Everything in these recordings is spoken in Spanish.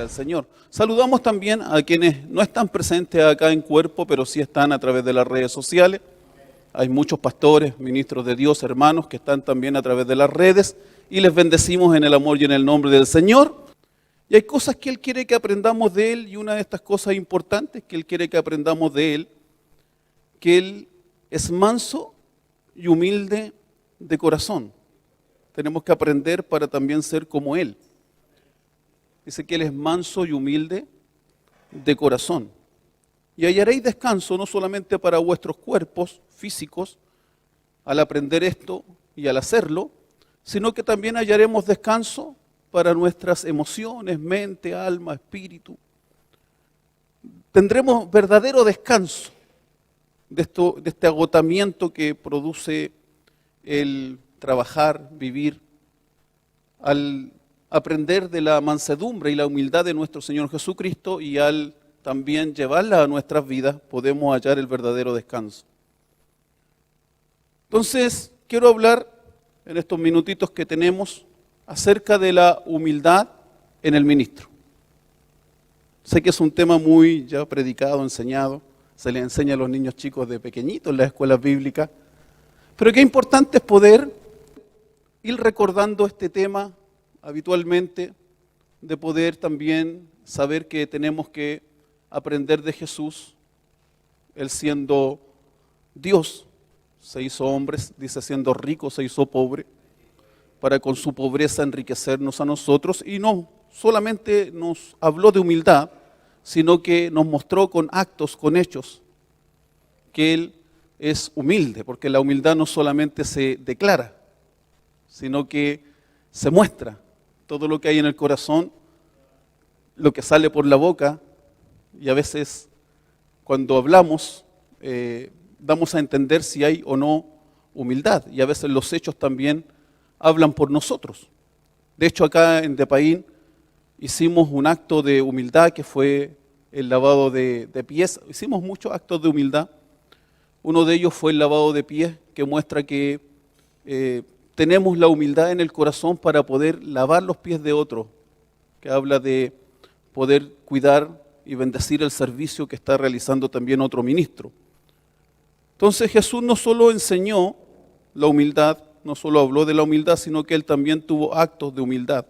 al Señor. Saludamos también a quienes no están presentes acá en cuerpo, pero sí están a través de las redes sociales. Hay muchos pastores, ministros de Dios, hermanos, que están también a través de las redes y les bendecimos en el amor y en el nombre del Señor. Y hay cosas que Él quiere que aprendamos de Él, y una de estas cosas importantes que Él quiere que aprendamos de Él, que Él es manso y humilde de corazón. Tenemos que aprender para también ser como Él. Dice que Él es manso y humilde de corazón. Y hallaréis descanso no solamente para vuestros cuerpos físicos al aprender esto y al hacerlo, sino que también hallaremos descanso para nuestras emociones, mente, alma, espíritu. Tendremos verdadero descanso de este agotamiento que produce el trabajar, vivir, al aprender de la mansedumbre y la humildad de nuestro Señor Jesucristo, y al también llevarla a nuestras vidas, podemos hallar el verdadero descanso. Entonces, quiero hablar en estos minutitos que tenemos acerca de la humildad en el ministro. Sé que es un tema muy ya predicado, enseñado, se le enseña a los niños chicos de pequeñitos en las escuelas bíblicas, pero qué importante es poder ir recordando este tema habitualmente, de poder también saber que tenemos que aprender de Jesús. Él siendo Dios, se hizo hombre, dice, siendo rico se hizo pobre, para con su pobreza enriquecernos a nosotros, y no solamente nos habló de humildad, sino que nos mostró con actos, con hechos, que Él es humilde, porque la humildad no solamente se declara, sino que se muestra. Todo lo que hay en el corazón, lo que sale por la boca, y a veces cuando hablamos damos a entender si hay o no humildad, y a veces los hechos también hablan por nosotros. De hecho, acá en Depaín hicimos un acto de humildad que fue el lavado de pies. Hicimos muchos actos de humildad. Uno de ellos fue el lavado de pies, que muestra que tenemos la humildad en el corazón para poder lavar los pies de otro, que habla de poder cuidar y bendecir el servicio que está realizando también otro ministro. Entonces Jesús no solo enseñó la humildad, no solo habló de la humildad, sino que Él también tuvo actos de humildad.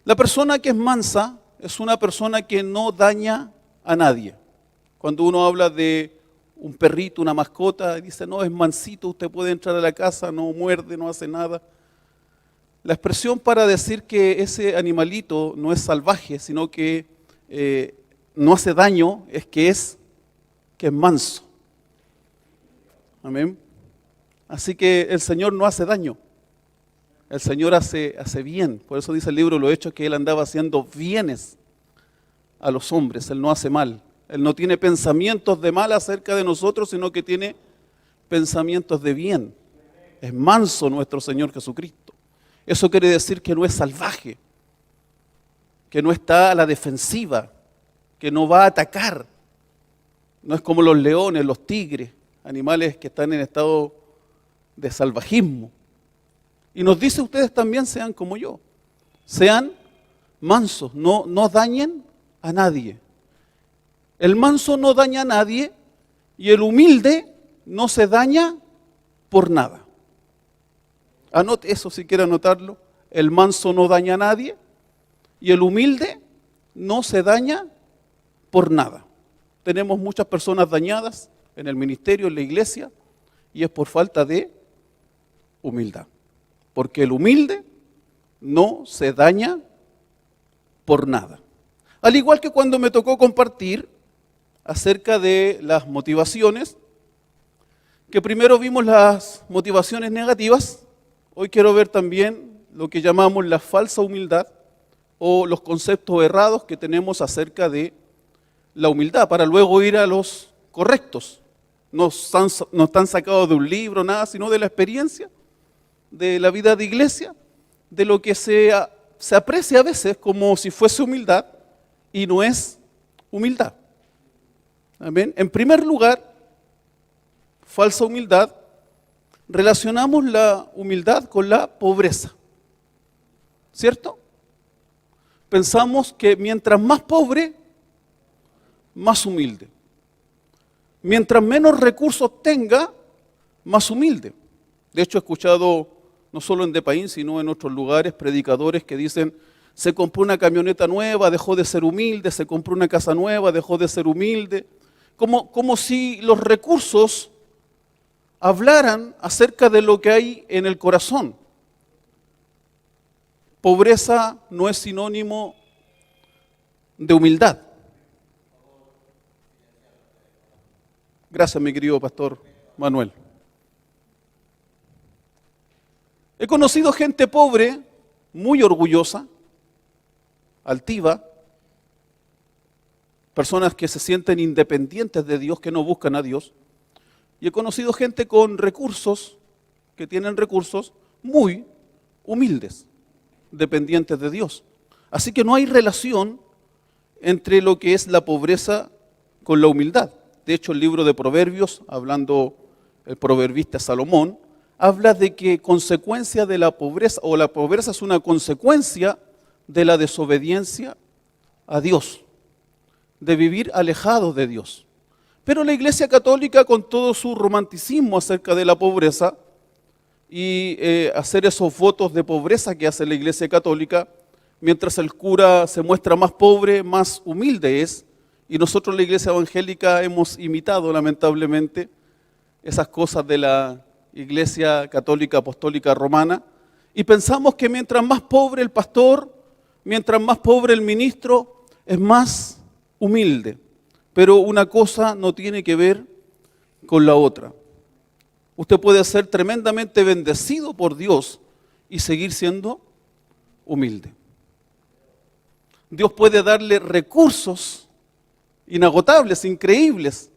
La persona que es mansa es una persona que no daña a nadie. Cuando uno habla de un perrito, una mascota, dice, no, es mansito, usted puede entrar a la casa, no muerde, no hace nada. La expresión para decir que ese animalito no es salvaje, sino que no hace daño, es que es manso. Amén. Así que el Señor no hace daño, el Señor hace bien. Por eso dice el libro de los Hechos que Él andaba haciendo bienes a los hombres, Él no hace mal. Él no tiene pensamientos de mal acerca de nosotros, sino que tiene pensamientos de bien. Es manso nuestro Señor Jesucristo. Eso quiere decir que no es salvaje, que no está a la defensiva, que no va a atacar. No es como los leones, los tigres, animales que están en estado de salvajismo. Y nos dice, ustedes también sean como yo. Sean mansos, no dañen a nadie. El manso no daña a nadie y el humilde no se daña por nada. Anote eso si quiere anotarlo. El manso no daña a nadie y el humilde no se daña por nada. Tenemos muchas personas dañadas en el ministerio, en la iglesia, y es por falta de humildad. Porque el humilde no se daña por nada. Al igual que cuando me tocó compartir acerca de las motivaciones, que primero vimos las motivaciones negativas, hoy quiero ver también lo que llamamos la falsa humildad o los conceptos errados que tenemos acerca de la humildad, para luego ir a los correctos. No están sacados de un libro, nada, sino de la experiencia, de la vida de iglesia, de lo que se aprecia a veces como si fuese humildad y no es humildad. Amén. En primer lugar, falsa humildad, relacionamos la humildad con la pobreza, ¿cierto? pensamos que mientras más pobre, más humilde. Mientras menos recursos tenga, más humilde. De hecho, he escuchado, no solo en Depaín, sino en otros lugares, predicadores que dicen, se compró una camioneta nueva, dejó de ser humilde, se compró una casa nueva, dejó de ser humilde. Como si los recursos hablaran acerca de lo que hay en el corazón. Pobreza no es sinónimo de humildad. Gracias, mi querido pastor Manuel. He conocido gente pobre, muy orgullosa, altiva, personas que se sienten independientes de Dios, que no buscan a Dios. Y he conocido gente con recursos, que tienen recursos muy humildes, dependientes de Dios. Así que no hay relación entre lo que es la pobreza con la humildad. De hecho, el libro de Proverbios, hablando el proverbista Salomón, habla de que consecuencia de la pobreza, o la pobreza es una consecuencia de la desobediencia a Dios, de vivir alejados de Dios. Pero la Iglesia Católica, con todo su romanticismo acerca de la pobreza y hacer esos votos de pobreza que hace la Iglesia Católica, mientras el cura se muestra más pobre, más humilde es, y nosotros la Iglesia Evangélica hemos imitado lamentablemente esas cosas de la Iglesia Católica Apostólica Romana, y pensamos que mientras más pobre el pastor, mientras más pobre el ministro, es más humilde. Pero una cosa no tiene que ver con la otra. Usted puede ser tremendamente bendecido por Dios y seguir siendo humilde. Dios puede darle recursos inagotables, increíbles,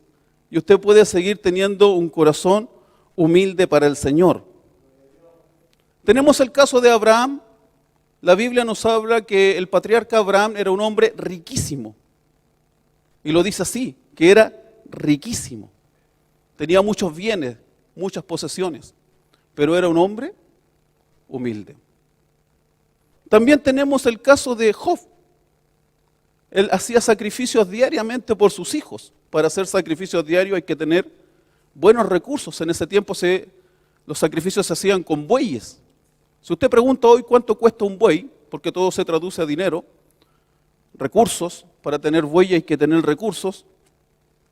y usted puede seguir teniendo un corazón humilde para el Señor. Tenemos el caso de Abraham. La Biblia nos habla que el patriarca Abraham era un hombre riquísimo. Y lo dice así, que era riquísimo. Tenía muchos bienes, muchas posesiones, pero era un hombre humilde. También tenemos el caso de Job. Él hacía sacrificios diariamente por sus hijos. Para hacer sacrificios diarios hay que tener buenos recursos. En ese tiempo los sacrificios se hacían con bueyes. Si usted pregunta hoy cuánto cuesta un buey, porque todo se traduce a dinero, recursos, para tener bueyes hay que tener recursos.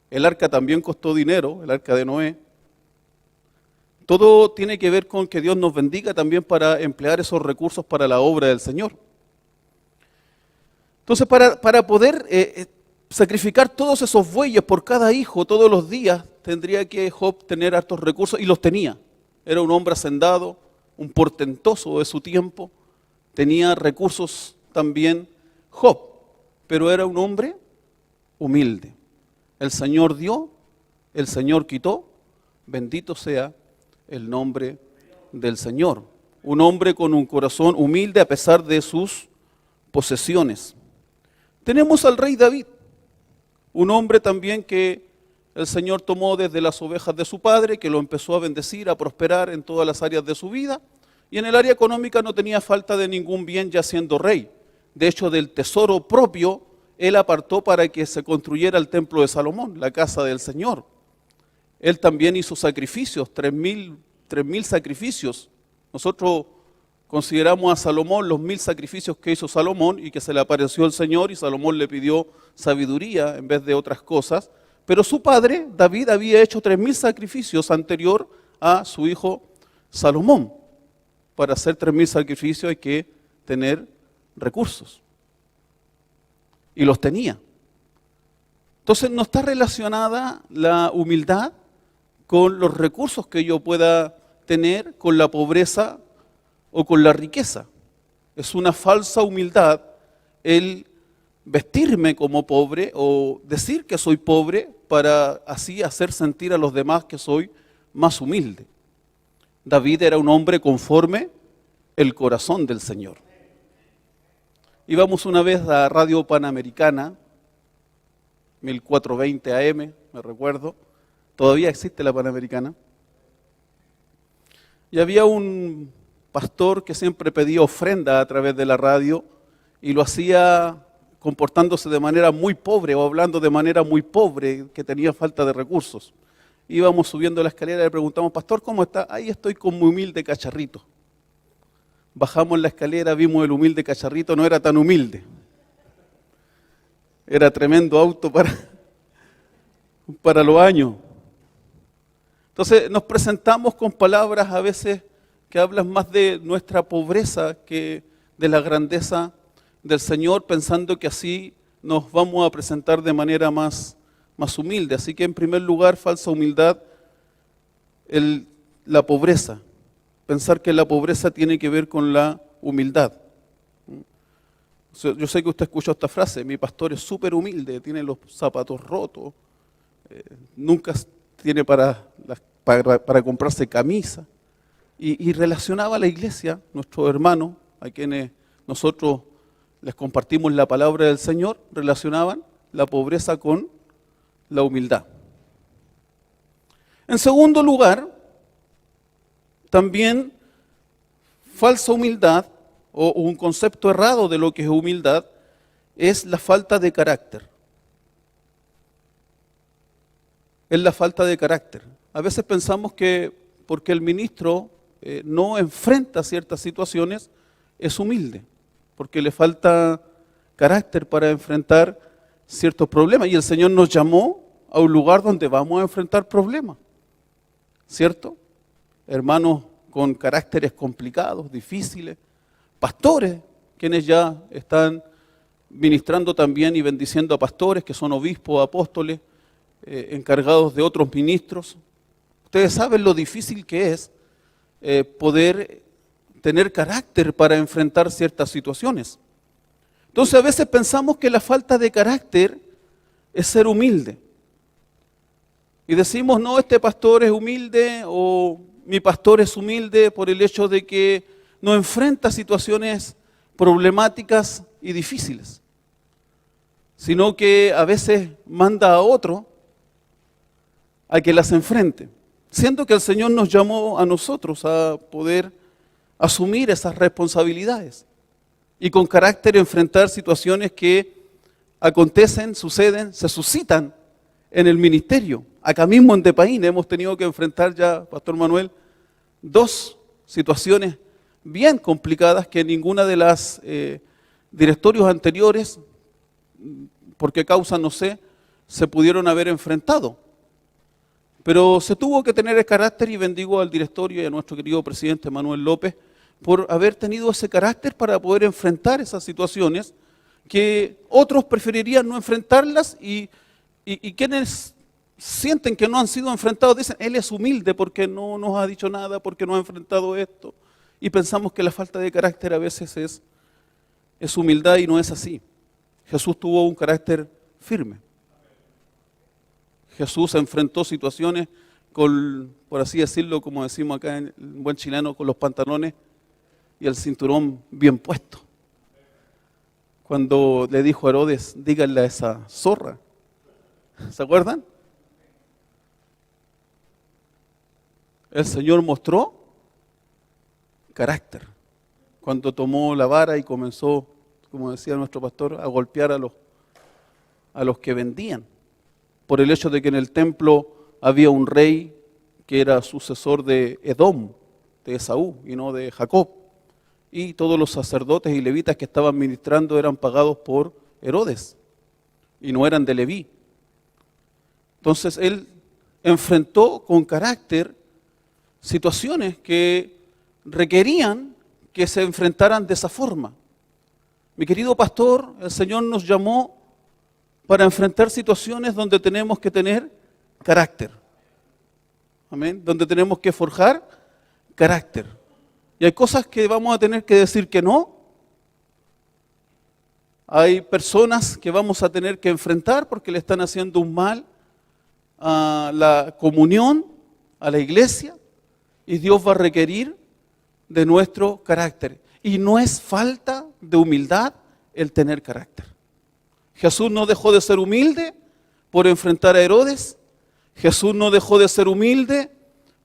El arca también costó dinero, el arca de Noé. Todo tiene que ver con que Dios nos bendiga también para emplear esos recursos para la obra del Señor. Entonces, para poder sacrificar todos esos bueyes por cada hijo todos los días, tendría que Job tener hartos recursos, y los tenía. Era un hombre hacendado, un portentoso de su tiempo, tenía recursos también Job, pero era un hombre humilde. El Señor dio, el Señor quitó, bendito sea el nombre del Señor. Un hombre con un corazón humilde a pesar de sus posesiones. Tenemos al rey David, un hombre también que el Señor tomó desde las ovejas de su padre, que lo empezó a bendecir, a prosperar en todas las áreas de su vida, y en el área económica no tenía falta de ningún bien ya siendo rey. De hecho, del tesoro propio, él apartó para que se construyera el templo de Salomón, la casa del Señor. Él también hizo sacrificios, 3.000 sacrificios. Nosotros consideramos a Salomón los 1.000 sacrificios que hizo Salomón y que se le apareció el Señor y Salomón le pidió sabiduría en vez de otras cosas. Pero su padre, David, había hecho 3.000 sacrificios anterior a su hijo Salomón. Para hacer 3.000 sacrificios hay que tener recursos. Y los tenía. Entonces no está relacionada la humildad con los recursos que yo pueda tener, con la pobreza o con la riqueza. Es una falsa humildad el vestirme como pobre o decir que soy pobre para así hacer sentir a los demás que soy más humilde. David era un hombre conforme el corazón del Señor. Íbamos una vez a Radio Panamericana, 1420 AM, me recuerdo, todavía existe la Panamericana, y había un pastor que siempre pedía ofrenda a través de la radio, y lo hacía comportándose de manera muy pobre o hablando de manera muy pobre, que tenía falta de recursos. Íbamos subiendo la escalera y le preguntamos, pastor, ¿cómo está? Ahí estoy con mi humilde cacharrito. Bajamos la escalera, vimos el humilde cacharrito, no era tan humilde. Era tremendo auto para los años. Entonces nos presentamos con palabras a veces que hablan más de nuestra pobreza que de la grandeza del Señor, pensando que así nos vamos a presentar de manera más humilde. Así que en primer lugar, falsa humildad, la pobreza. Pensar que la pobreza tiene que ver con la humildad. Yo sé que usted escuchó esta frase, mi pastor es súper humilde, tiene los zapatos rotos, nunca tiene para comprarse camisa. Y relacionaba a la iglesia, nuestros hermanos, a quienes nosotros les compartimos la palabra del Señor, relacionaban la pobreza con la humildad. En segundo lugar, también falsa humildad, o un concepto errado de lo que es humildad, es la falta de carácter. Es la falta de carácter. A veces pensamos que porque el ministro no enfrenta ciertas situaciones, es humilde, porque le falta carácter para enfrentar ciertos problemas. Y el Señor nos llamó a un lugar donde vamos a enfrentar problemas, ¿cierto? Hermanos con caracteres complicados, difíciles, pastores, quienes ya están ministrando también y bendiciendo a pastores, que son obispos, apóstoles, encargados de otros ministros. Ustedes saben lo difícil que es poder tener carácter para enfrentar ciertas situaciones. Entonces a veces pensamos que la falta de carácter es ser humilde. Y decimos, no, este pastor es humilde o mi pastor es humilde por el hecho de que no enfrenta situaciones problemáticas y difíciles, sino que a veces manda a otro a que las enfrente, siendo que el Señor nos llamó a nosotros a poder asumir esas responsabilidades y con carácter enfrentar situaciones que acontecen, suceden, se suscitan en el ministerio. Acá mismo en Depaín hemos tenido que enfrentar ya, Pastor Manuel, 2 situaciones bien complicadas que ninguna de las directorios anteriores, por qué causa no sé, se pudieron haber enfrentado. Pero se tuvo que tener el carácter, y bendigo al directorio y a nuestro querido presidente Manuel López por haber tenido ese carácter para poder enfrentar esas situaciones que otros preferirían no enfrentarlas, y quienes sienten que no han sido enfrentados dicen, él es humilde porque no nos ha dicho nada, porque no ha enfrentado esto. Y pensamos que la falta de carácter a veces es humildad, y no es así. Jesús tuvo un carácter firme. Jesús enfrentó situaciones con, por así decirlo, como decimos acá en buen chileno, con los pantalones y el cinturón bien puesto. Cuando le dijo a Herodes, díganle a esa zorra. ¿Se acuerdan? El Señor mostró carácter cuando tomó la vara y comenzó, como decía nuestro pastor, a golpear a los que vendían, por el hecho de que en el templo había un rey que era sucesor de Edom, de Esaú y no de Jacob, y todos los sacerdotes y levitas que estaban ministrando eran pagados por Herodes y no eran de Leví. Entonces él enfrentó con carácter situaciones que requerían que se enfrentaran de esa forma. Mi querido pastor, el Señor nos llamó para enfrentar situaciones donde tenemos que tener carácter. Amén. Donde tenemos que forjar carácter. Y hay cosas que vamos a tener que decir que no. Hay personas que vamos a tener que enfrentar porque le están haciendo un mal a la comunión, a la iglesia, y Dios va a requerir de nuestro carácter. Y no es falta de humildad el tener carácter. Jesús no dejó de ser humilde por enfrentar a Herodes. Jesús no dejó de ser humilde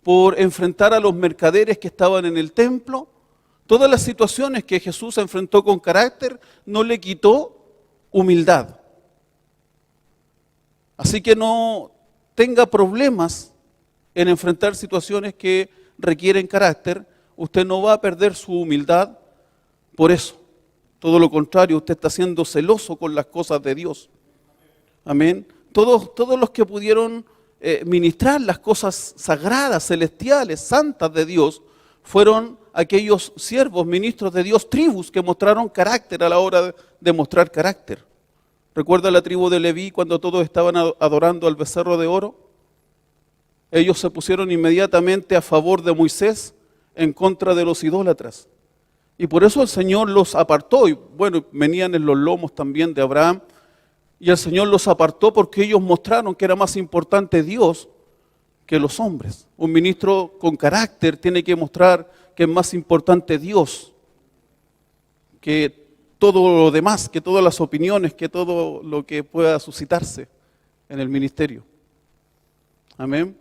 por enfrentar a los mercaderes que estaban en el templo. Todas las situaciones que Jesús enfrentó con carácter no le quitó humildad. Así que no tenga problemas en enfrentar situaciones que requieren carácter. Usted no va a perder su humildad por eso. Todo lo contrario, usted está siendo celoso con las cosas de Dios. Amén. Todos los que pudieron ministrar las cosas sagradas, celestiales, santas de Dios, fueron aquellos siervos, ministros de Dios, tribus que mostraron carácter a la hora de mostrar carácter. ¿Recuerda la tribu de Leví cuando todos estaban adorando al becerro de oro? Ellos se pusieron inmediatamente a favor de Moisés en contra de los idólatras. Y por eso el Señor los apartó. Y bueno, venían en los lomos también de Abraham. Y el Señor los apartó porque ellos mostraron que era más importante Dios que los hombres. Un ministro con carácter tiene que mostrar que es más importante Dios que todo lo demás, que todas las opiniones, que todo lo que pueda suscitarse en el ministerio. Amén.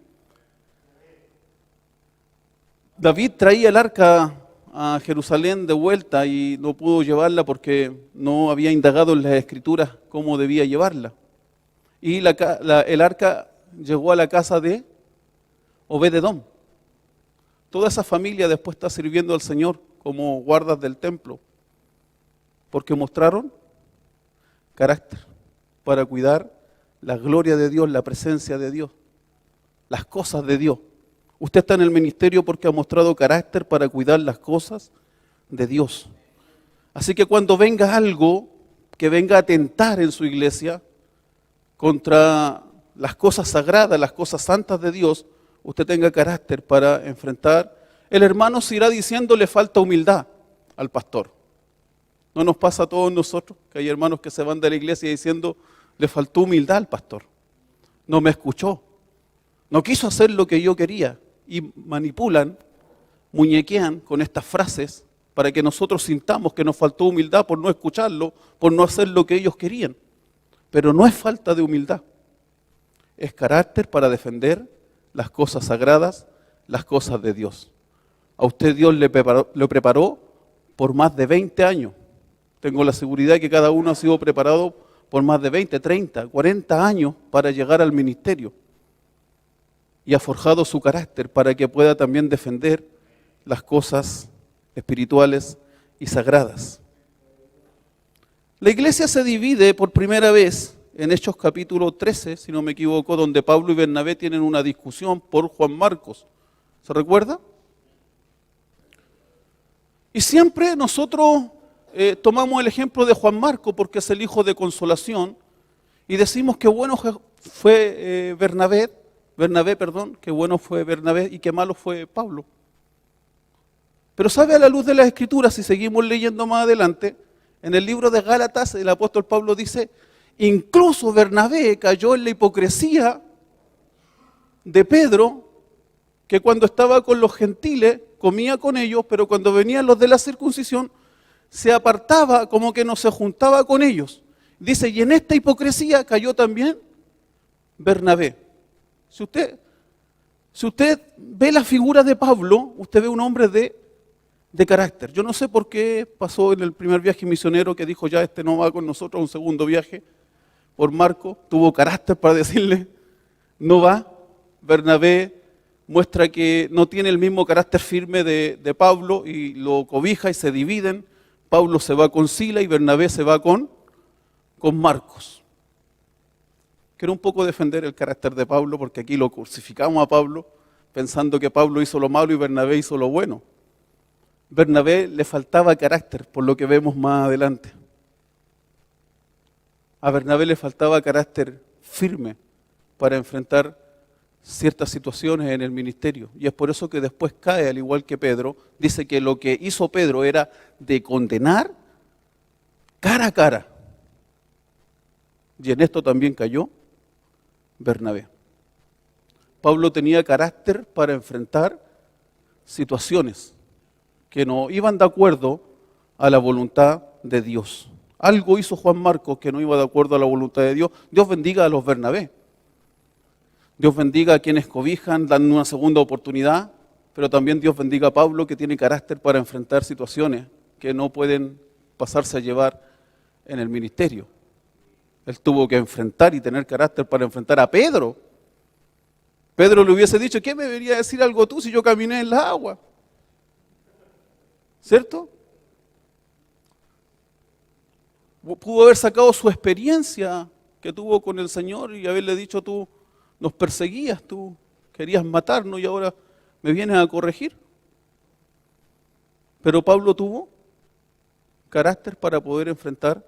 David traía el arca a Jerusalén de vuelta y no pudo llevarla porque no había indagado en las escrituras cómo debía llevarla. Y el arca llegó a la casa de Obed-edom. Toda esa familia después está sirviendo al Señor como guardas del templo, porque mostraron carácter para cuidar la gloria de Dios, la presencia de Dios, las cosas de Dios. Usted está en el ministerio porque ha mostrado carácter para cuidar las cosas de Dios. Así que cuando venga algo que venga a atentar en su iglesia contra las cosas sagradas, las cosas santas de Dios, usted tenga carácter para enfrentar. El hermano se irá diciendo le falta humildad al pastor. ¿No nos pasa a todos nosotros que hay hermanos que se van de la iglesia diciendo le faltó humildad al pastor? No me escuchó, no quiso hacer lo que yo quería. Y manipulan, muñequean con estas frases para que nosotros sintamos que nos faltó humildad por no escucharlo, por no hacer lo que ellos querían. Pero no es falta de humildad, es carácter para defender las cosas sagradas, las cosas de Dios. A usted Dios le preparó por más de 20 años. Tengo la seguridad que cada uno ha sido preparado por más de 20, 30, 40 años para llegar al ministerio. Y ha forjado su carácter para que pueda también defender las cosas espirituales y sagradas. La iglesia se divide por primera vez en Hechos capítulo 13, si no me equivoco, donde Pablo y Bernabé tienen una discusión por Juan Marcos. ¿Se recuerda? Y siempre nosotros tomamos el ejemplo de Juan Marcos porque es el hijo de consolación y decimos que bueno fue Bernabé, qué bueno fue Bernabé y qué malo fue Pablo. Pero sabe, a la luz de las Escrituras, si seguimos leyendo más adelante, en el libro de Gálatas el apóstol Pablo dice, incluso Bernabé cayó en la hipocresía de Pedro, que cuando estaba con los gentiles comía con ellos, pero cuando venían los de la circuncisión se apartaba, como que no se juntaba con ellos. Dice, y en esta hipocresía cayó también Bernabé. Si usted ve la figura de Pablo, usted ve un hombre de carácter. Yo no sé por qué pasó en el primer viaje misionero que dijo ya este no va con nosotros, un segundo viaje por Marco, tuvo carácter para decirle no va. Bernabé muestra que no tiene el mismo carácter firme de Pablo y lo cobija y se dividen. Pablo se va con Sila y Bernabé se va con Marcos. Quiero un poco defender el carácter de Pablo porque aquí lo crucificamos a Pablo pensando que Pablo hizo lo malo y Bernabé hizo lo bueno. Bernabé le faltaba carácter, por lo que vemos más adelante. A Bernabé le faltaba carácter firme para enfrentar ciertas situaciones en el ministerio. Y es por eso que después cae, al igual que Pedro, dice que lo que hizo Pedro era de condenar cara a cara. Y en esto también cayó Bernabé. Pablo tenía carácter para enfrentar situaciones que no iban de acuerdo a la voluntad de Dios. Algo hizo Juan Marcos que no iba de acuerdo a la voluntad de Dios. Dios bendiga a los Bernabé. Dios bendiga a quienes cobijan, dan una segunda oportunidad pero también Dios bendiga a Pablo, que tiene carácter para enfrentar situaciones que no pueden pasarse a llevar en el ministerio. Él tuvo que enfrentar y tener carácter para enfrentar a Pedro. Pedro le hubiese dicho, ¿qué me debería decir algo tú si yo caminé en la agua? ¿Cierto? Pudo haber sacado su experiencia que tuvo con el Señor y haberle dicho, tú nos perseguías, tú querías matarnos y ahora me vienes a corregir. Pero Pablo tuvo carácter para poder enfrentar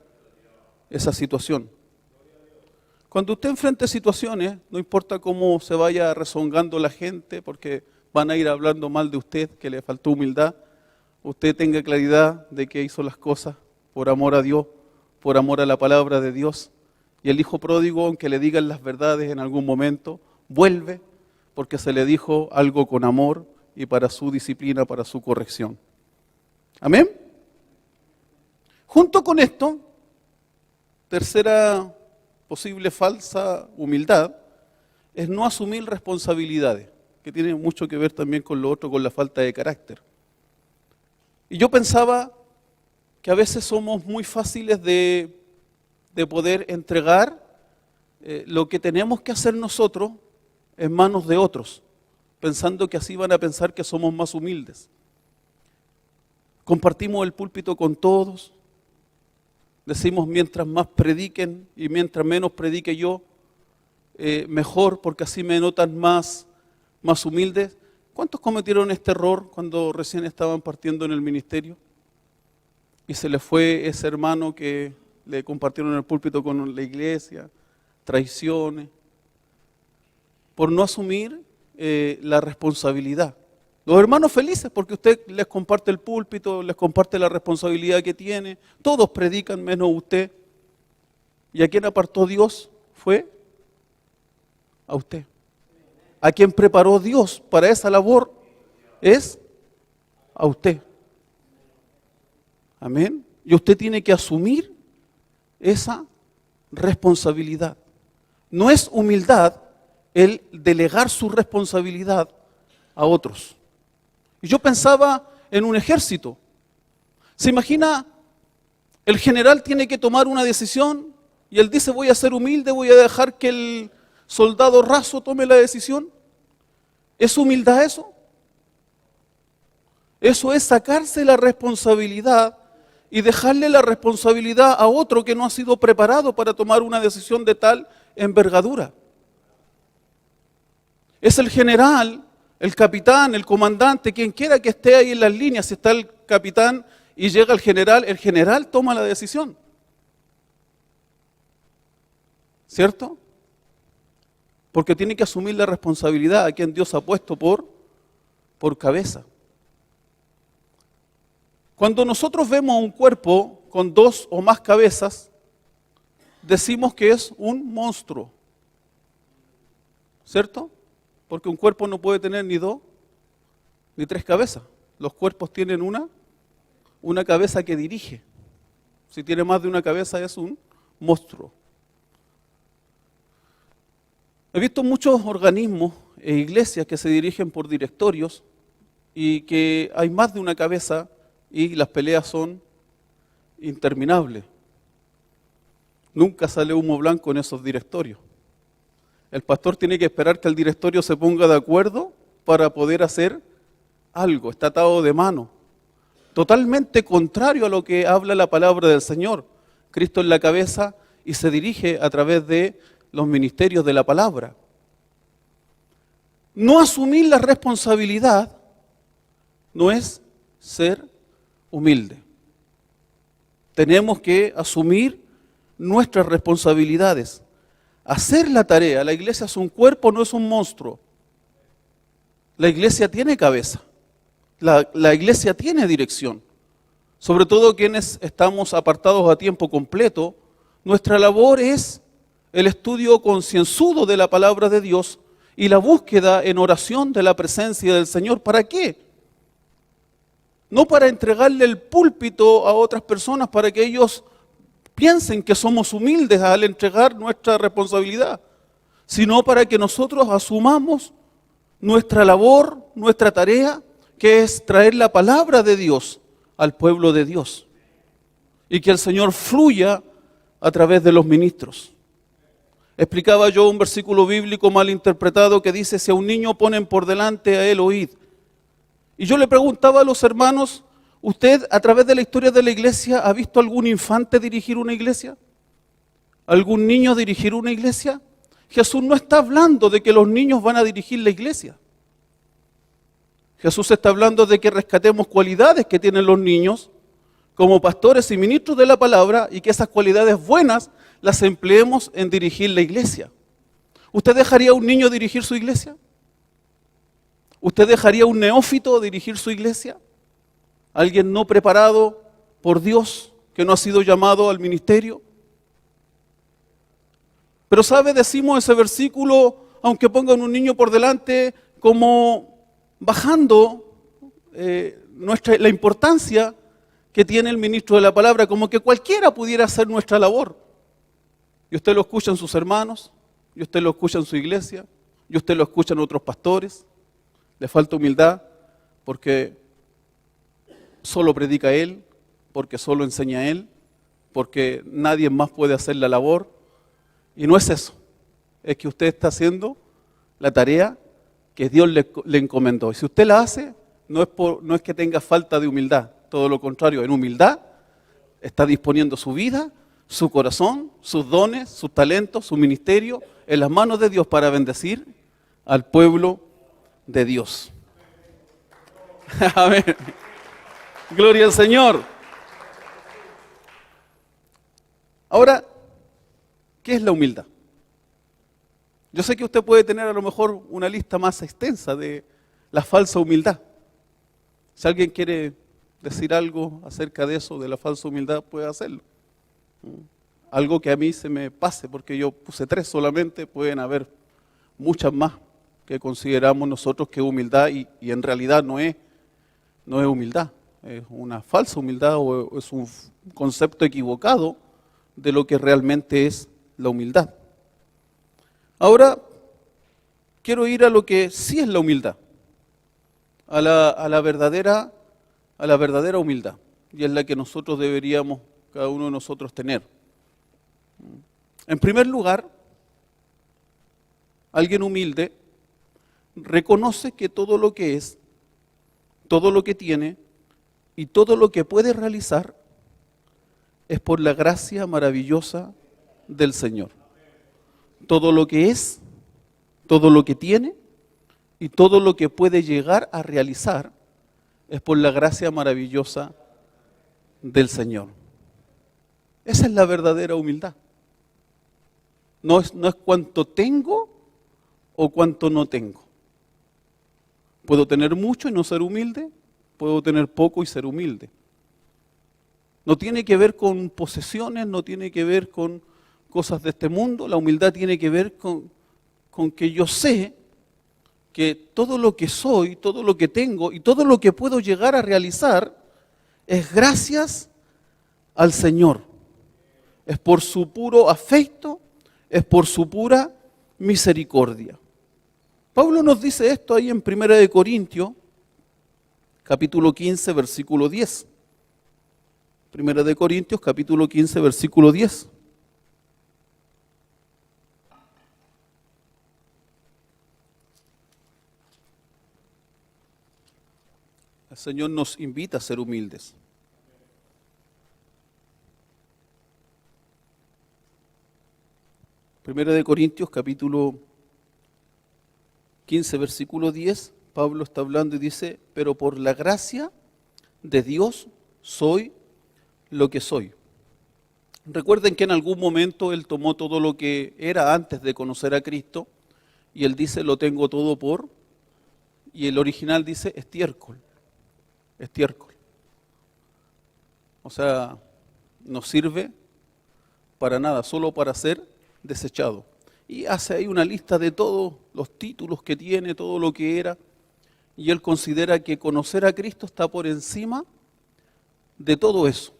esa situación. Cuando usted enfrente situaciones, no importa cómo se vaya rezongando la gente, porque van a ir hablando mal de usted, que le faltó humildad, usted tenga claridad de que hizo las cosas por amor a Dios, por amor a la palabra de Dios. Y el hijo pródigo, aunque le digan las verdades en algún momento, vuelve porque se le dijo algo con amor y para su disciplina, para su corrección. ¿Amén? Junto con esto, tercera posible falsa humildad, es no asumir responsabilidades, que tiene mucho que ver también con lo otro, con la falta de carácter. Y yo pensaba que a veces somos muy fáciles de poder entregar lo que tenemos que hacer nosotros en manos de otros, pensando que así van a pensar que somos más humildes. Compartimos el púlpito con todos, decimos mientras más prediquen y mientras menos predique yo, mejor, porque así me notan más humildes. ¿Cuántos cometieron este error cuando recién estaban partiendo en el ministerio? Y se les fue ese hermano que le compartieron el púlpito con la iglesia, traiciones, por no asumir la responsabilidad. Los hermanos felices porque usted les comparte el púlpito, les comparte la responsabilidad que tiene, todos predican menos usted. ¿Y a quién apartó Dios? Fue a usted. A quien preparó Dios para esa labor es a usted. Amén. Y usted tiene que asumir esa responsabilidad. No es humildad el delegar su responsabilidad a otros. Y yo pensaba en un ejército. ¿Se imagina? El general tiene que tomar una decisión y él dice, voy a ser humilde, voy a dejar que el soldado raso tome la decisión. ¿Es humildad eso? Eso es sacarse la responsabilidad y dejarle la responsabilidad a otro que no ha sido preparado para tomar una decisión de tal envergadura. Es el general, el capitán, el comandante, quien quiera que esté ahí en las líneas, si está el capitán y llega el general toma la decisión. ¿Cierto? Porque tiene que asumir la responsabilidad a quien Dios ha puesto por cabeza. Cuando nosotros vemos un cuerpo con 2 o más cabezas, decimos que es un monstruo. ¿Cierto? Porque un cuerpo no puede tener ni 2 ni 3 cabezas. Los cuerpos tienen una cabeza que dirige. Si tiene más de una cabeza es un monstruo. He visto muchos organismos e iglesias que se dirigen por directorios y que hay más de una cabeza y las peleas son interminables. Nunca sale humo blanco en esos directorios. El pastor tiene que esperar que el directorio se ponga de acuerdo para poder hacer algo, está atado de mano. Totalmente contrario a lo que habla la palabra del Señor. Cristo es la cabeza y se dirige a través de los ministerios de la palabra. No asumir la responsabilidad no es ser humilde. Tenemos que asumir nuestras responsabilidades. Hacer la tarea. La iglesia es un cuerpo, no es un monstruo. La iglesia tiene cabeza. La iglesia tiene dirección. Sobre todo quienes estamos apartados a tiempo completo, nuestra labor es el estudio concienzudo de la palabra de Dios y la búsqueda en oración de la presencia del Señor. ¿Para qué? No para entregarle el púlpito a otras personas para que ellos piensen que somos humildes al entregar nuestra responsabilidad, sino para que nosotros asumamos nuestra labor, nuestra tarea, que es traer la palabra de Dios al pueblo de Dios. Y que el Señor fluya a través de los ministros. Explicaba yo un versículo bíblico mal interpretado que dice, si a un niño ponen por delante, a él oíd. Y yo le preguntaba a los hermanos, ¿usted a través de la historia de la iglesia ha visto algún infante dirigir una iglesia? ¿Algún niño dirigir una iglesia? Jesús no está hablando de que los niños van a dirigir la iglesia. Jesús está hablando de que rescatemos cualidades que tienen los niños como pastores y ministros de la palabra y que esas cualidades buenas las empleemos en dirigir la iglesia. ¿Usted dejaría a un niño dirigir su iglesia? ¿Usted dejaría a un neófito dirigir su iglesia? ¿Alguien no preparado por Dios, que no ha sido llamado al ministerio? Pero ¿sabe? Decimos ese versículo, aunque pongan un niño por delante, como bajando la importancia que tiene el ministro de la palabra, como que cualquiera pudiera hacer nuestra labor. Y usted lo escucha en sus hermanos, y usted lo escucha en su iglesia, y usted lo escucha en otros pastores. Le falta humildad porque solo predica él, porque solo enseña él, porque nadie más puede hacer la labor. Y no es eso, es que usted está haciendo la tarea que Dios le encomendó. Y si usted la hace, no es que tenga falta de humildad, todo lo contrario, en humildad está disponiendo su vida, su corazón, sus dones, sus talentos, su ministerio en las manos de Dios para bendecir al pueblo de Dios. Amén. Gloria al Señor. Ahora, ¿qué es la humildad? Yo sé que usted puede tener a lo mejor una lista más extensa de la falsa humildad. Si alguien quiere decir algo acerca de eso, de la falsa humildad, puede hacerlo. Algo que a mí se me pase, porque yo puse 3 solamente, pueden haber muchas más que consideramos nosotros que humildad y en realidad no es humildad, es una falsa humildad o es un concepto equivocado de lo que realmente es la humildad. Ahora, quiero ir a lo que sí es la humildad, a la verdadera humildad, y es la que nosotros deberíamos, cada uno de nosotros, tener. En primer lugar, alguien humilde reconoce que todo lo que es, todo lo que tiene y todo lo que puede realizar es por la gracia maravillosa del Señor. Todo lo que es, todo lo que tiene y todo lo que puede llegar a realizar es por la gracia maravillosa del Señor. Esa es la verdadera humildad. No es cuánto tengo o cuánto no tengo. Puedo tener mucho y no ser humilde, puedo tener poco y ser humilde. No tiene que ver con posesiones, no tiene que ver con cosas de este mundo. La humildad tiene que ver con que yo sé que todo lo que soy, todo lo que tengo y todo lo que puedo llegar a realizar es gracias al Señor. Es por su puro afecto, es por su pura misericordia. Pablo nos dice esto ahí en 1 Corintios, capítulo 15, versículo 10. 1 Corintios, capítulo 15, versículo 10. El Señor nos invita a ser humildes. Primera de Corintios, capítulo 15, versículo 10, Pablo está hablando y dice, pero por la gracia de Dios soy lo que soy. Recuerden que en algún momento él tomó todo lo que era antes de conocer a Cristo y él dice, lo tengo todo por, y el original dice estiércol. Estiércol. O sea, no sirve para nada, solo para ser desechado. Y hace ahí una lista de todos los títulos que tiene, todo lo que era, y él considera que conocer a Cristo está por encima de todo eso.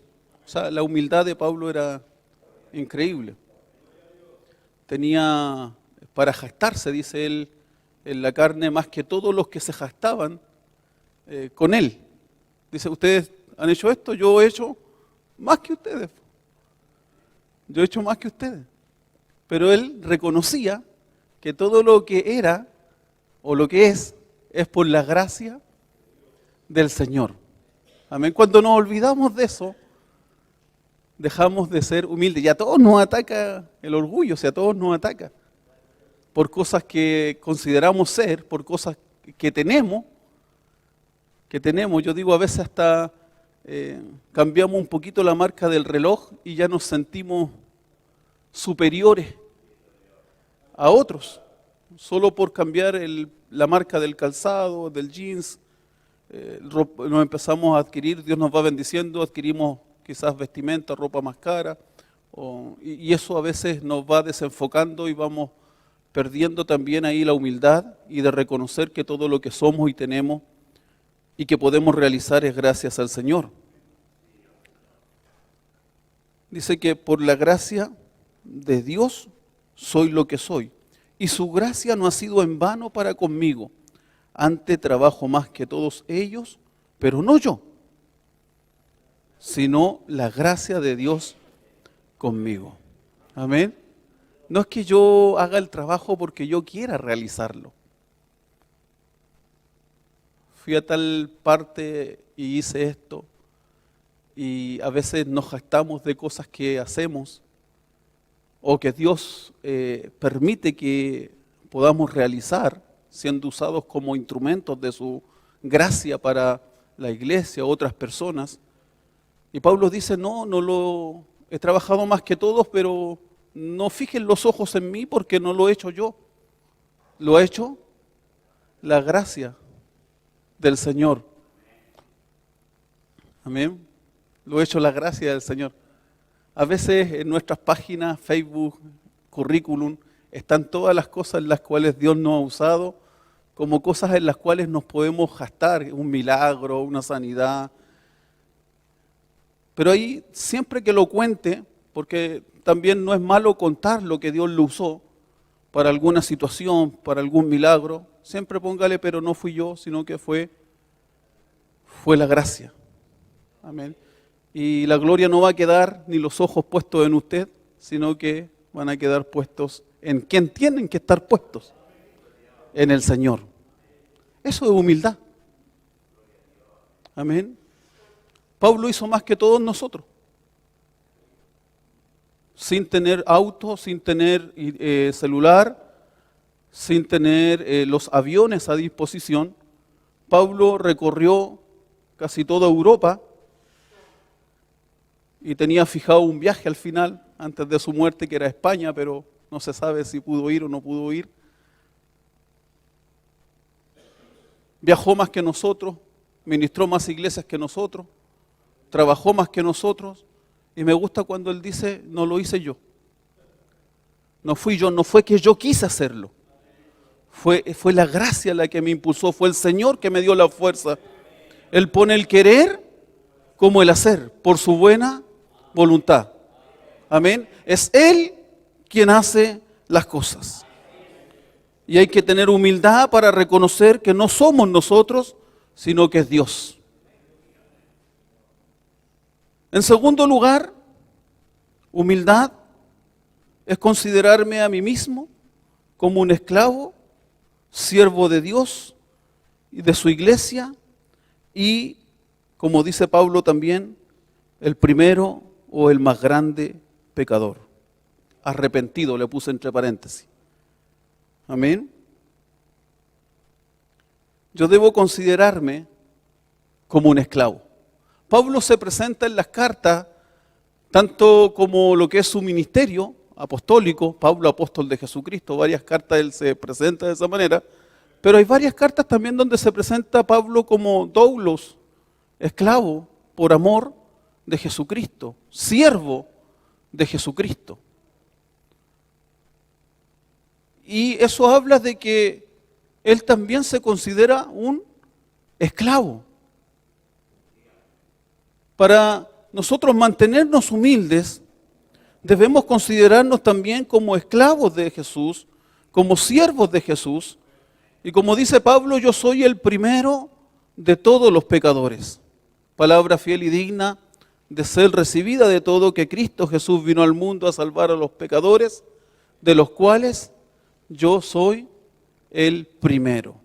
O sea, la humildad de Pablo era increíble. Tenía, para jactarse, dice él, en la carne más que todos los que se jactaban con él. Dice, ustedes han hecho esto, yo he hecho más que ustedes. Yo he hecho más que ustedes. Pero él reconocía que todo lo que era o lo que es por la gracia del Señor. Amén. Cuando nos olvidamos de eso, dejamos de ser humildes. Y a todos nos ataca el orgullo, o sea, a todos nos ataca. Por cosas que consideramos ser, por cosas que tenemos. Yo digo, a veces hasta cambiamos un poquito la marca del reloj y ya nos sentimos superiores a otros, solo por cambiar la marca del calzado, del jeans. Nos empezamos a adquirir, Dios nos va bendiciendo, adquirimos quizás vestimenta, ropa más cara, y eso a veces nos va desenfocando y vamos perdiendo también ahí la humildad y de reconocer que todo lo que somos y tenemos y que podemos realizar es gracias al Señor. Dice que por la gracia de Dios soy lo que soy, y su gracia no ha sido en vano para conmigo. Antes trabajo más que todos ellos, pero no yo, sino la gracia de Dios conmigo. Amén. No es que yo haga el trabajo porque yo quiera realizarlo. Fui a tal parte y hice esto, y a veces nos jactamos de cosas que hacemos o que Dios permite que podamos realizar, siendo usados como instrumentos de su gracia para la iglesia o otras personas. Y Pablo dice, no lo he trabajado más que todos, pero no fijen los ojos en mí porque no lo he hecho yo. Lo ha hecho la gracia del Señor. Amén. Lo ha hecho la gracia del Señor. A veces en nuestras páginas, Facebook, currículum, están todas las cosas en las cuales Dios nos ha usado, como cosas en las cuales nos podemos gastar, un milagro, una sanidad. Pero ahí, siempre que lo cuente, porque también no es malo contar lo que Dios lo usó para alguna situación, para algún milagro, siempre póngale, pero no fui yo, sino que fue la gracia. Amén. Y la gloria no va a quedar ni los ojos puestos en usted, sino que van a quedar puestos en quien tienen que estar puestos, en el Señor. Eso es humildad. Amén. Pablo hizo más que todos nosotros. Sin tener auto, sin tener celular, sin tener los aviones a disposición, Pablo recorrió casi toda Europa y tenía fijado un viaje al final, antes de su muerte, que era España, pero no se sabe si pudo ir o no pudo ir. Viajó más que nosotros, ministró más iglesias que nosotros, trabajó más que nosotros, y me gusta cuando él dice, no lo hice yo. No fui yo, no fue que yo quise hacerlo. Fue la gracia la que me impulsó, fue el Señor que me dio la fuerza. Él pone el querer como el hacer, por su buena voluntad. Amén. Es Él quien hace las cosas. Y hay que tener humildad para reconocer que no somos nosotros, sino que es Dios. En segundo lugar, humildad es considerarme a mí mismo como un esclavo, siervo de Dios y de su iglesia, y, como dice Pablo también, el primero o el más grande pecador. Arrepentido, le puse entre paréntesis. Amén. Yo debo considerarme como un esclavo. Pablo se presenta en las cartas, tanto como lo que es su ministerio apostólico, Pablo apóstol de Jesucristo, varias cartas él se presenta de esa manera, pero hay varias cartas también donde se presenta Pablo como doulos, esclavo por amor de Jesucristo, siervo de Jesucristo. Y eso habla de que él también se considera un esclavo. Para nosotros mantenernos humildes, debemos considerarnos también como esclavos de Jesús, como siervos de Jesús, Y como dice Pablo, yo soy el primero de todos los pecadores. Palabra fiel y digna de ser recibida de todo, que Cristo Jesús vino al mundo a salvar a los pecadores, de los cuales yo soy el primero.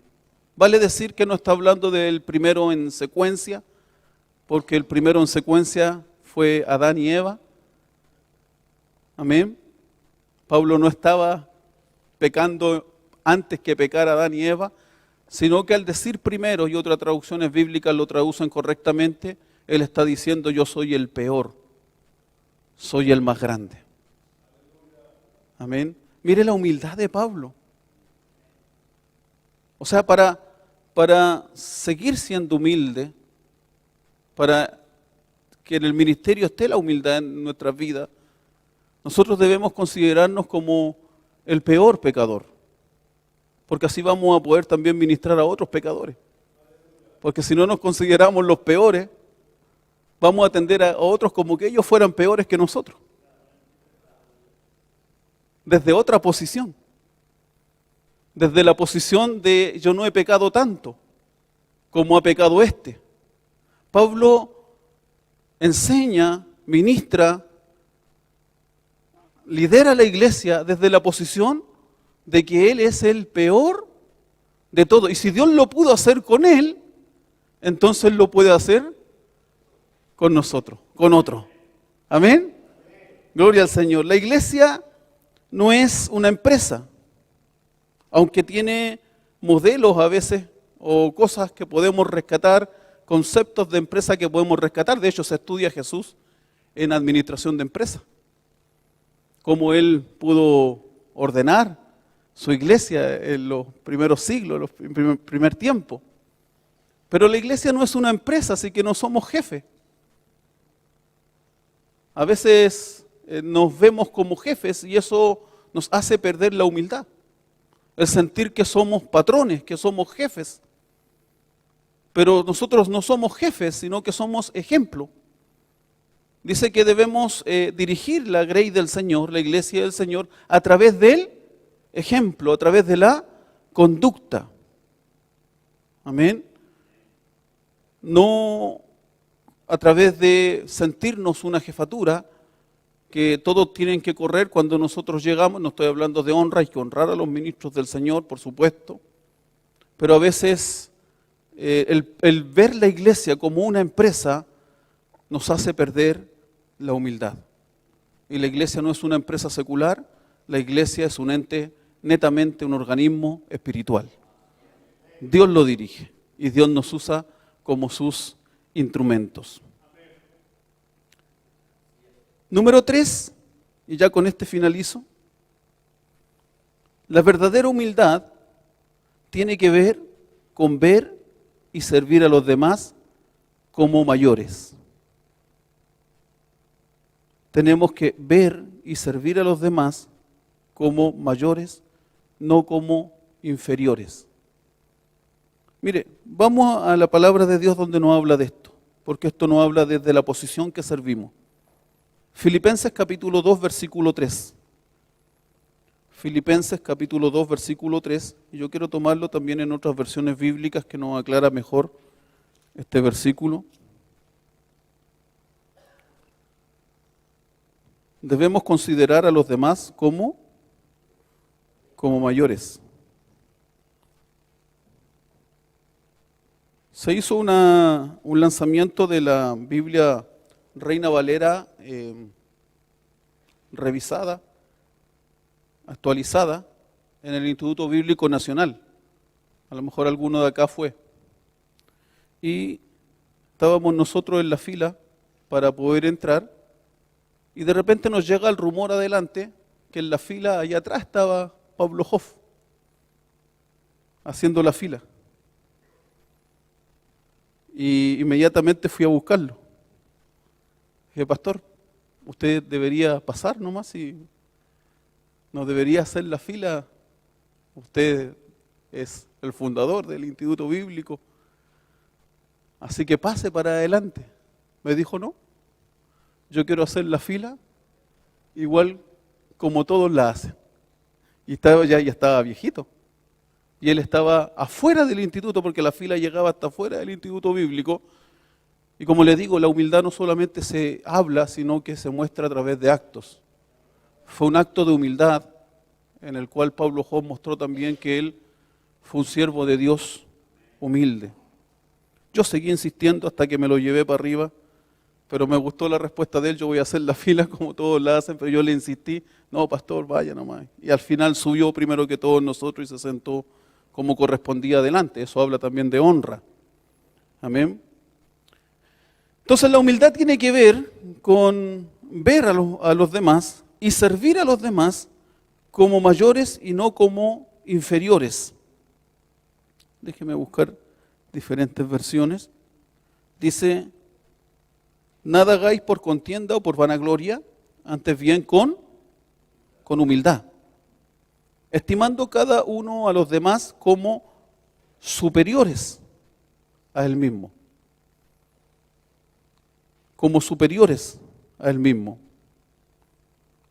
Vale decir que no está hablando del primero en secuencia, porque el primero en secuencia fue Adán y Eva. Amén. Pablo no estaba pecando antes que pecar Adán y Eva, sino que al decir primero, y otras traducciones bíblicas lo traducen correctamente, él está diciendo yo soy el peor, soy el más grande. Amén. Mire la humildad de Pablo. O sea, para seguir siendo humilde, para que en el ministerio esté la humildad en nuestras vidas, nosotros debemos considerarnos como el peor pecador, porque así vamos a poder también ministrar a otros pecadores. Porque si no nos consideramos los peores, vamos a atender a otros como que ellos fueran peores que nosotros, desde otra posición. Desde la posición de yo no he pecado tanto como ha pecado este. Pablo enseña, ministra, lidera la iglesia desde la posición de que él es el peor de todo. Y si Dios lo pudo hacer con él, entonces lo puede hacer con nosotros, con otros. Amén. Gloria al Señor. La iglesia no es una empresa, aunque tiene modelos a veces o cosas que podemos rescatar, conceptos de empresa que podemos rescatar. De hecho, se estudia a Jesús en administración de empresa, cómo él pudo ordenar su iglesia en los primeros siglos, en el primer tiempo. Pero la iglesia no es una empresa, así que no somos jefes. A veces nos vemos como jefes y eso nos hace perder la humildad. El sentir que somos patrones, que somos jefes. Pero nosotros no somos jefes, sino que somos ejemplo. Dice que debemos dirigir la grey del Señor, la iglesia del Señor, a través del ejemplo, a través de la conducta. Amén. No a través de sentirnos una jefatura, que todos tienen que correr cuando nosotros llegamos. No estoy hablando de honra, hay que honrar a los ministros del Señor, por supuesto, pero a veces el ver la iglesia como una empresa nos hace perder la humildad. Y la iglesia no es una empresa secular, la iglesia es un ente, netamente un organismo espiritual. Dios lo dirige y Dios nos usa como sus instrumentos. Número 3, y ya con este finalizo. La verdadera humildad tiene que ver con ver y servir a los demás como mayores. Tenemos que ver y servir a los demás como mayores, no como inferiores. Mire, vamos a la palabra de Dios donde nos habla de esto, porque esto nos habla desde la posición que servimos. Filipenses capítulo 2, versículo 3. Filipenses capítulo 2, versículo 3. Y yo quiero tomarlo también en otras versiones bíblicas que nos aclara mejor este versículo. Debemos considerar a los demás como mayores. Se hizo un lanzamiento de la Biblia Reina Valera revisada, actualizada en el Instituto Bíblico Nacional. A lo mejor alguno de acá fue. Y estábamos nosotros en la fila para poder entrar y de repente nos llega el rumor adelante que en la fila allá atrás estaba Pablo Hoff haciendo la fila. Y inmediatamente fui a buscarlo. Dije, pastor, usted debería pasar nomás y no debería hacer la fila. Usted es el fundador del Instituto Bíblico, así que pase para adelante. Me dijo, no, yo quiero hacer la fila igual como todos la hacen. Y ya estaba viejito, y él estaba afuera del instituto porque la fila llegaba hasta afuera del instituto bíblico. Y como le digo, la humildad no solamente se habla, sino que se muestra a través de actos. Fue un acto de humildad en el cual Pablo Job mostró también que él fue un siervo de Dios humilde. Yo seguí insistiendo hasta que me lo llevé para arriba, pero me gustó la respuesta de él. Yo voy a hacer la fila como todos la hacen, pero yo le insistí, no, pastor, vaya nomás. Y al final subió primero que todos nosotros y se sentó como correspondía adelante. Eso habla también de honra. Amén. Entonces la humildad tiene que ver con ver a los demás y servir a los demás como mayores y no como inferiores. Déjeme buscar diferentes versiones. Dice, nada hagáis por contienda o por vanagloria, antes bien con humildad, estimando cada uno a los demás como superiores a él mismo. Como superiores a él mismo.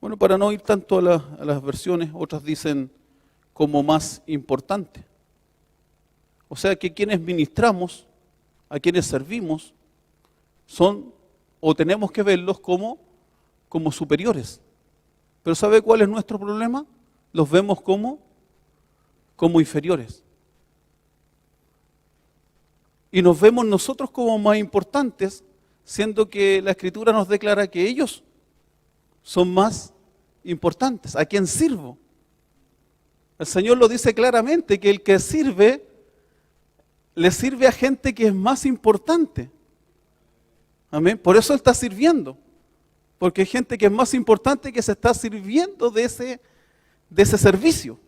Bueno, para no ir tanto a las versiones, otras dicen como más importante. O sea que quienes ministramos, a quienes servimos, son o tenemos que verlos como superiores. Pero ¿sabe cuál es nuestro problema? Los vemos como inferiores. Y nos vemos nosotros como más importantes, siendo que la Escritura nos declara que ellos son más importantes. ¿A quién sirvo? El Señor lo dice claramente, que el que sirve, le sirve a gente que es más importante. Amén. Por eso Él está sirviendo. Porque hay gente que es más importante que se está sirviendo de ese servicio.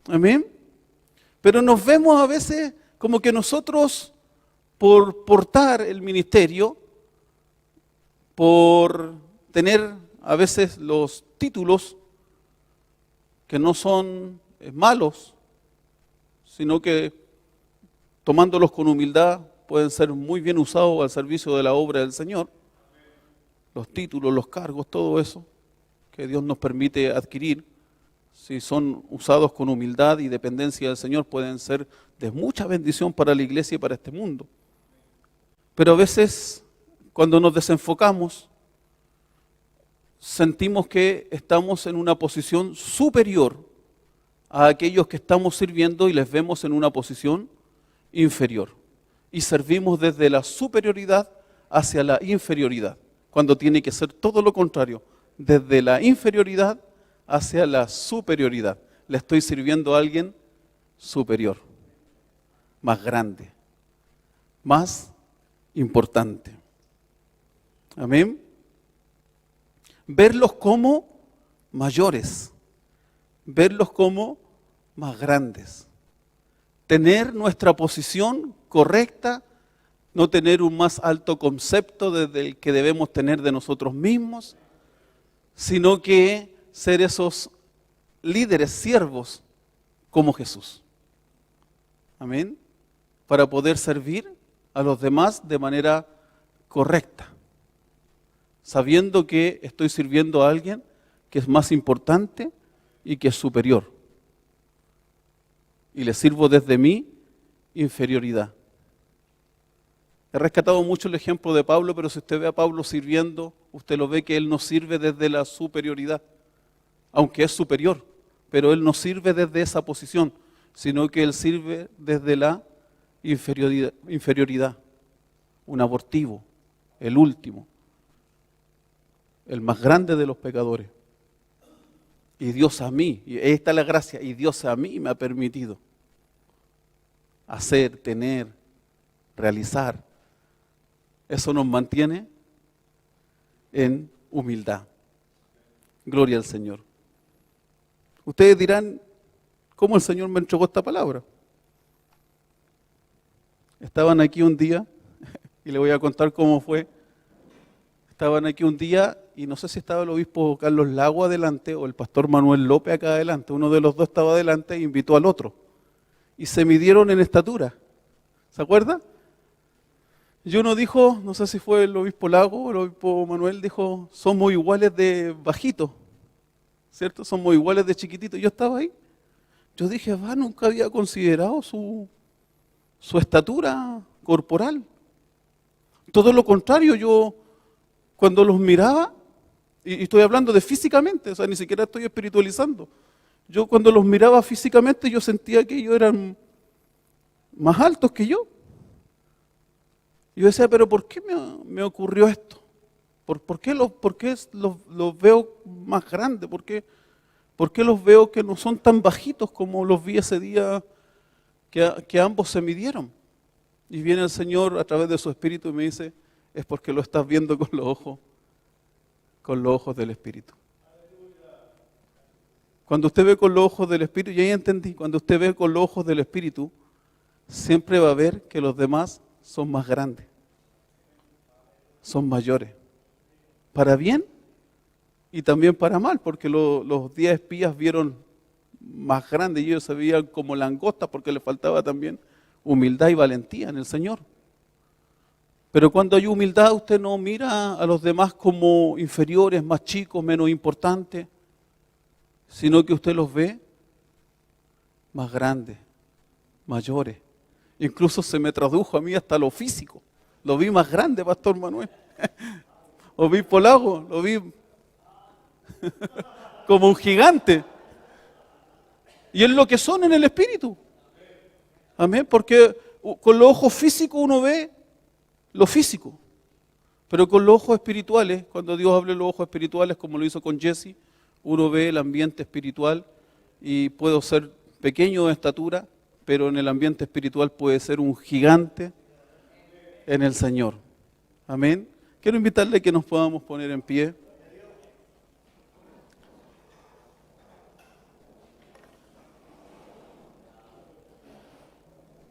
Amén. Pero nos vemos a veces como que nosotros, por portar el ministerio, por tener a veces los títulos que no son malos, sino que tomándolos con humildad pueden ser muy bien usados al servicio de la obra del Señor. Los títulos, los cargos, todo eso que Dios nos permite adquirir, si son usados con humildad y dependencia del Señor, pueden ser de mucha bendición para la iglesia y para este mundo. Pero a veces, cuando nos desenfocamos, sentimos que estamos en una posición superior a aquellos que estamos sirviendo y les vemos en una posición inferior. Y servimos desde la superioridad hacia la inferioridad, cuando tiene que ser todo lo contrario, desde la inferioridad hacia la superioridad. Le estoy sirviendo a alguien superior, más grande, más importante. Amén. Verlos como mayores, verlos como más grandes. Tener nuestra posición correcta, no tener un más alto concepto desde el que debemos tener de nosotros mismos, sino que ser esos líderes, siervos, como Jesús. Amén. Para poder servir a los demás de manera correcta, sabiendo que estoy sirviendo a alguien que es más importante y que es superior. Y le sirvo desde mi inferioridad. He rescatado mucho el ejemplo de Pablo, pero si usted ve a Pablo sirviendo, usted lo ve que él no sirve desde la superioridad, aunque es superior, pero él no sirve desde esa posición, sino que él sirve desde la inferioridad, un abortivo, el último, el más grande de los pecadores. Y Dios a mí, y ahí está la gracia, y Dios a mí me ha permitido hacer, tener, realizar. Eso nos mantiene en humildad. Gloria al Señor. Ustedes dirán, ¿cómo el Señor me entregó esta palabra? Estaban aquí un día, y le voy a contar cómo fue. Estaban aquí un día, y no sé si estaba el obispo Carlos Lago adelante, o el pastor Manuel López acá adelante. Uno de los dos estaba adelante e invitó al otro. Y se midieron en estatura. ¿Se acuerda? Y uno dijo, no sé si fue el obispo Lago o el obispo Manuel, dijo, somos iguales de bajitos, ¿cierto? Somos iguales de chiquititos. Yo estaba ahí. Yo dije, nunca había considerado su estatura corporal. Todo lo contrario, yo cuando los miraba, y estoy hablando de físicamente, o sea, ni siquiera estoy espiritualizando. Yo cuando los miraba físicamente, yo sentía que ellos eran más altos que yo. Yo decía, pero ¿por qué me ocurrió esto? ¿Por qué los veo más grandes? ¿Por qué los veo que no son tan bajitos como los vi ese día que ambos se midieron? Y viene el Señor a través de su Espíritu y me dice, es porque lo estás viendo con los ojos del Espíritu. Cuando usted ve con los ojos del Espíritu, y ahí entendí, cuando usted ve con los ojos del Espíritu, siempre va a ver que los demás son más grandes, son mayores, para bien y también para mal, porque los 10 espías vieron más grandes y ellos se veían como langostas porque les faltaba también humildad y valentía en el Señor. Pero cuando hay humildad, usted no mira a los demás como inferiores, más chicos, menos importantes, sino que usted los ve más grandes, mayores. Incluso se me tradujo a mí hasta lo físico. Lo vi más grande, Pastor Manuel. Obispo Lago, lo vi como un gigante. Y es lo que son en el Espíritu. Amén, porque con los ojos físicos uno ve lo físico, pero con los ojos espirituales, cuando Dios habla de los ojos espirituales, como lo hizo con Jesse, uno ve el ambiente espiritual y puedo ser pequeño de estatura, pero en el ambiente espiritual puede ser un gigante en el Señor. Amén. Quiero invitarle a que nos podamos poner en pie.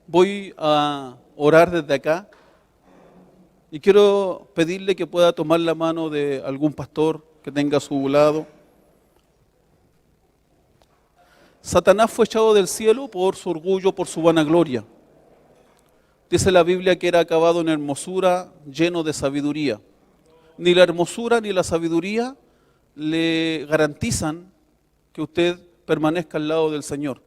Voy a orar desde acá y quiero pedirle que pueda tomar la mano de algún pastor que tenga a su lado. Satanás fue echado del cielo por su orgullo, por su vanagloria. Dice la Biblia que era acabado en hermosura, lleno de sabiduría. Ni la hermosura ni la sabiduría le garantizan que usted permanezca al lado del Señor.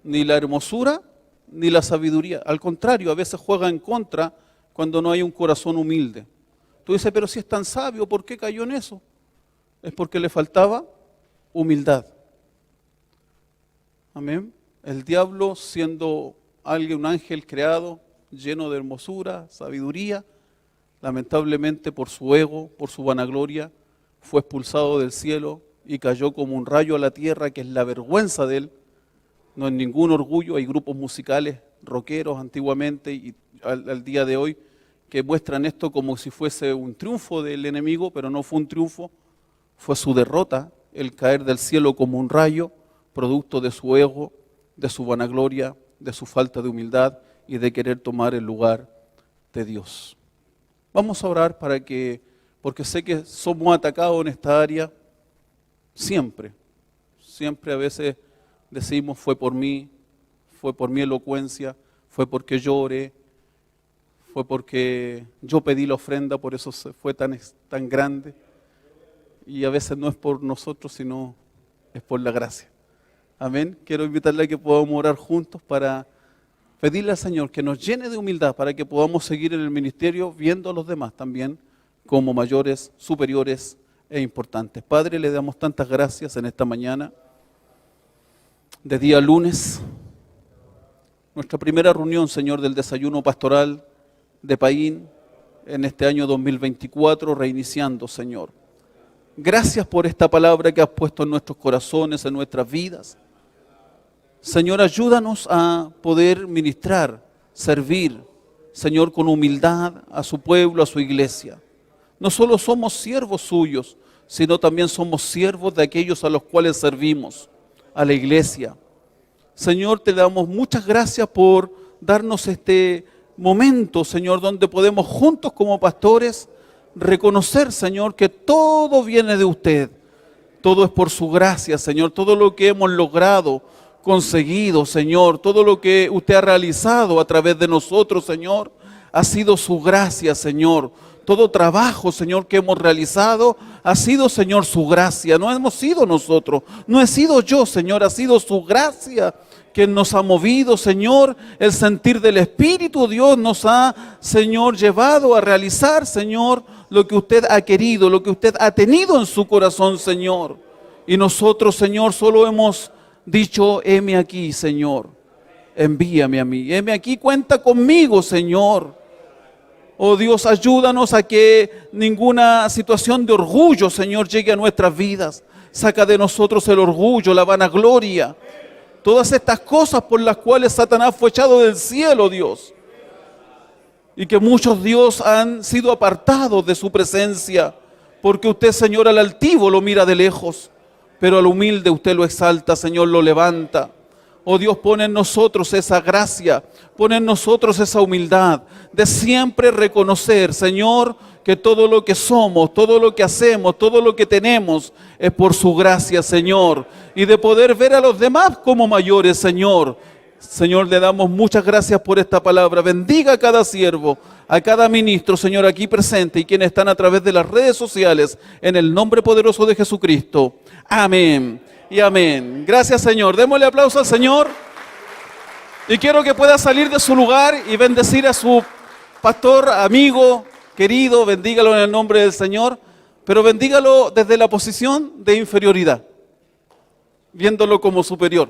Ni la hermosura ni la sabiduría. Al contrario, a veces juega en contra cuando no hay un corazón humilde. Tú dices, pero si es tan sabio, ¿por qué cayó en eso? Es porque le faltaba humildad. Amén. El diablo, siendo un ángel creado, lleno de hermosura, sabiduría, lamentablemente por su ego, por su vanagloria, fue expulsado del cielo y cayó como un rayo a la tierra, que es la vergüenza de él. No es ningún orgullo. Hay grupos musicales, rockeros antiguamente y al día de hoy, que muestran esto como si fuese un triunfo del enemigo, pero no fue un triunfo, fue su derrota, el caer del cielo como un rayo, producto de su ego, de su vanagloria, de su falta de humildad y de querer tomar el lugar de Dios. Vamos a orar porque sé que somos atacados en esta área siempre a veces decimos fue por mi elocuencia, fue porque yo oré, fue porque yo pedí la ofrenda, por eso fue tan grande. Y a veces no es por nosotros, sino es por la gracia. Amén. Quiero invitarle a que podamos orar juntos para pedirle al Señor que nos llene de humildad para que podamos seguir en el ministerio viendo a los demás también como mayores, superiores e importantes. Padre, le damos tantas gracias en esta mañana de día lunes, nuestra primera reunión, Señor, del desayuno pastoral de Paín en este año 2024, reiniciando, Señor. Gracias por esta palabra que has puesto en nuestros corazones, en nuestras vidas. Señor, ayúdanos a poder ministrar, servir, Señor, con humildad a su pueblo, a su iglesia. No solo somos siervos suyos, sino también somos siervos de aquellos a los cuales servimos, a la iglesia. Señor, te damos muchas gracias por darnos este momento, Señor, donde podemos juntos como pastores reconocer, Señor, que todo viene de usted. Todo es por su gracia, Señor. Todo lo que hemos logrado, conseguido, Señor, todo lo que usted ha realizado a través de nosotros, Señor, ha sido su gracia, Señor. todo trabajo, Señor, que hemos realizado, ha sido, Señor, su gracia. No hemos sido nosotros, no he sido yo, Señor, ha sido su gracia que nos ha movido, Señor. El sentir del Espíritu, Dios, nos ha, Señor, llevado a realizar, Señor, lo que usted ha querido, lo que usted ha tenido en su corazón, Señor. Y nosotros, Señor, solo hemos dicho, heme aquí, Señor, envíame a mí, heme aquí, cuenta conmigo, Señor. Oh Dios, ayúdanos a que ninguna situación de orgullo, Señor, llegue a nuestras vidas. Saca de nosotros el orgullo, la vanagloria, todas estas cosas por las cuales Satanás fue echado del cielo, Dios. Y que muchos, Dios, han sido apartados de su presencia, porque usted, Señor, al altivo lo mira de lejos, pero al humilde usted lo exalta, Señor, lo levanta. Oh Dios, pone en nosotros esa gracia, pone en nosotros esa humildad de siempre reconocer, Señor, que todo lo que somos, todo lo que hacemos, todo lo que tenemos es por su gracia, Señor. Y de poder ver a los demás como mayores, Señor. Señor, le damos muchas gracias por esta palabra. Bendiga a cada siervo, a cada ministro, Señor, aquí presente y quienes están a través de las redes sociales, en el nombre poderoso de Jesucristo. Amén y amén. Gracias, Señor. Démosle aplauso al Señor. Y quiero que pueda salir de su lugar y bendecir a su pastor, amigo, querido. Bendígalo en el nombre del Señor, pero bendígalo desde la posición de inferioridad, viéndolo como superior.